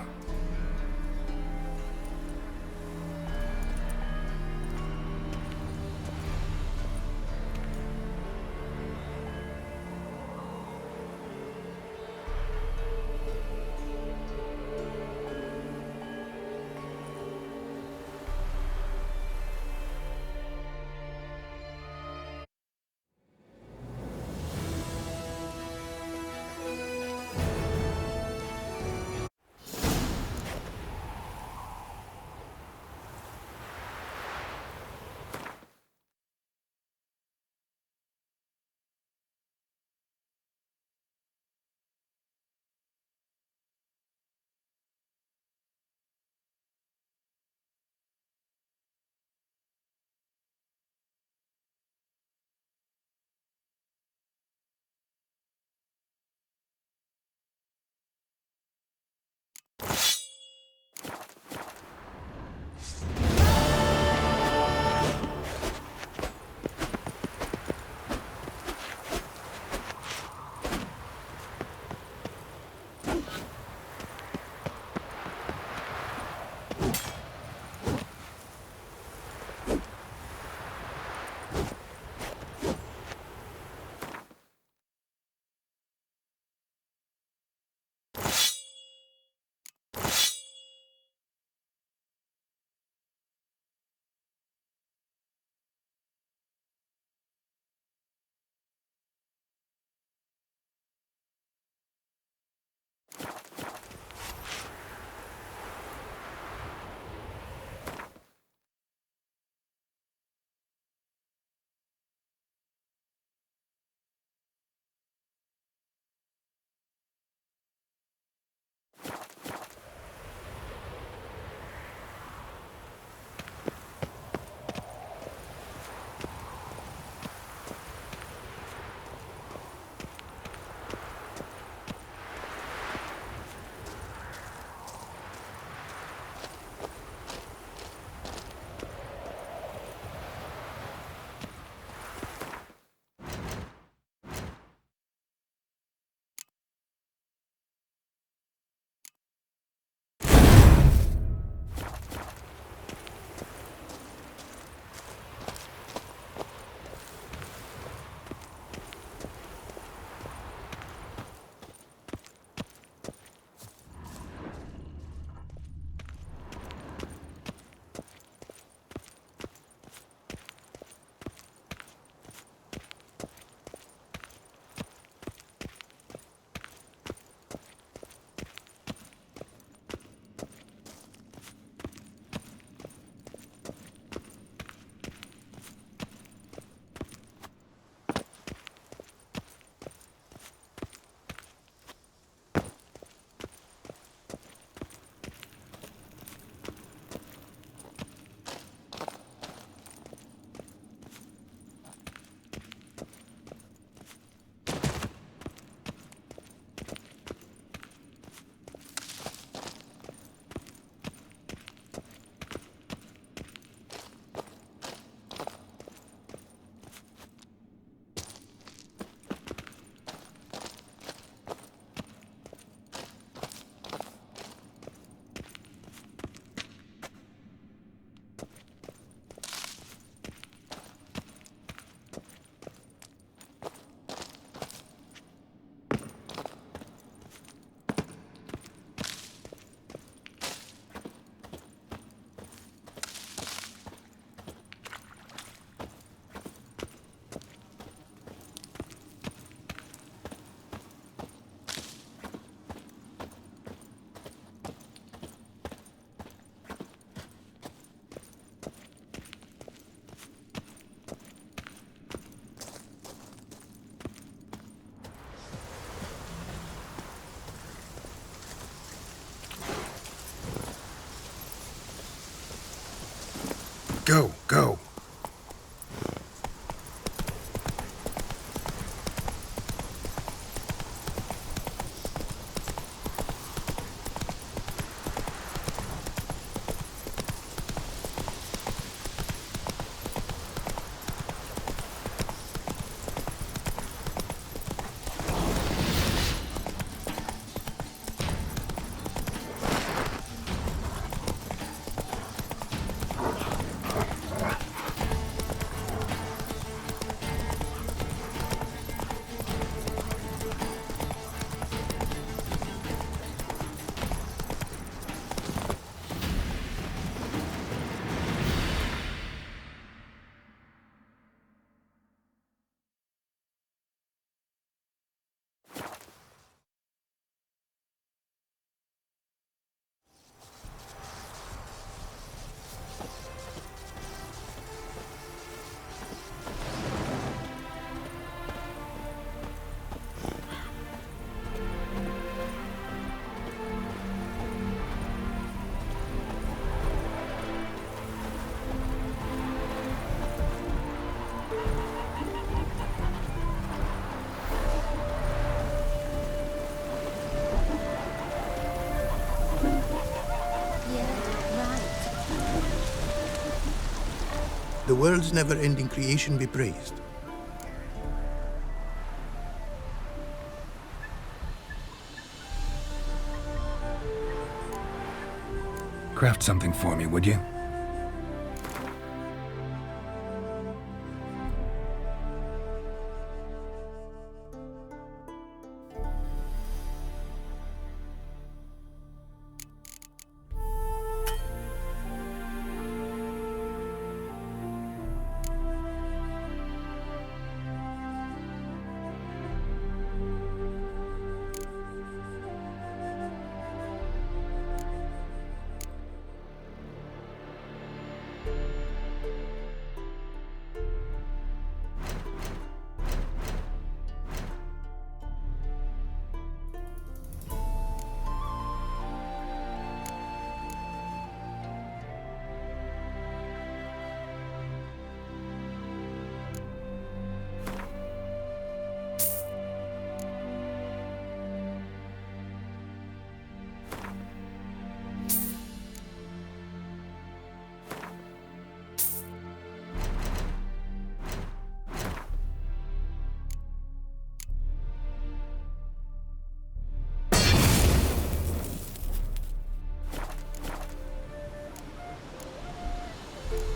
Go, go. The world's never-ending creation be praised. Craft something for me, would you?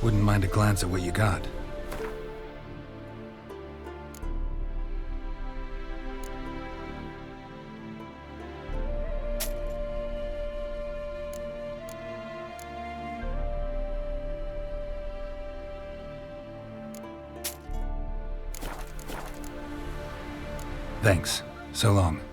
Wouldn't mind a glance at what you got. Thanks. So long.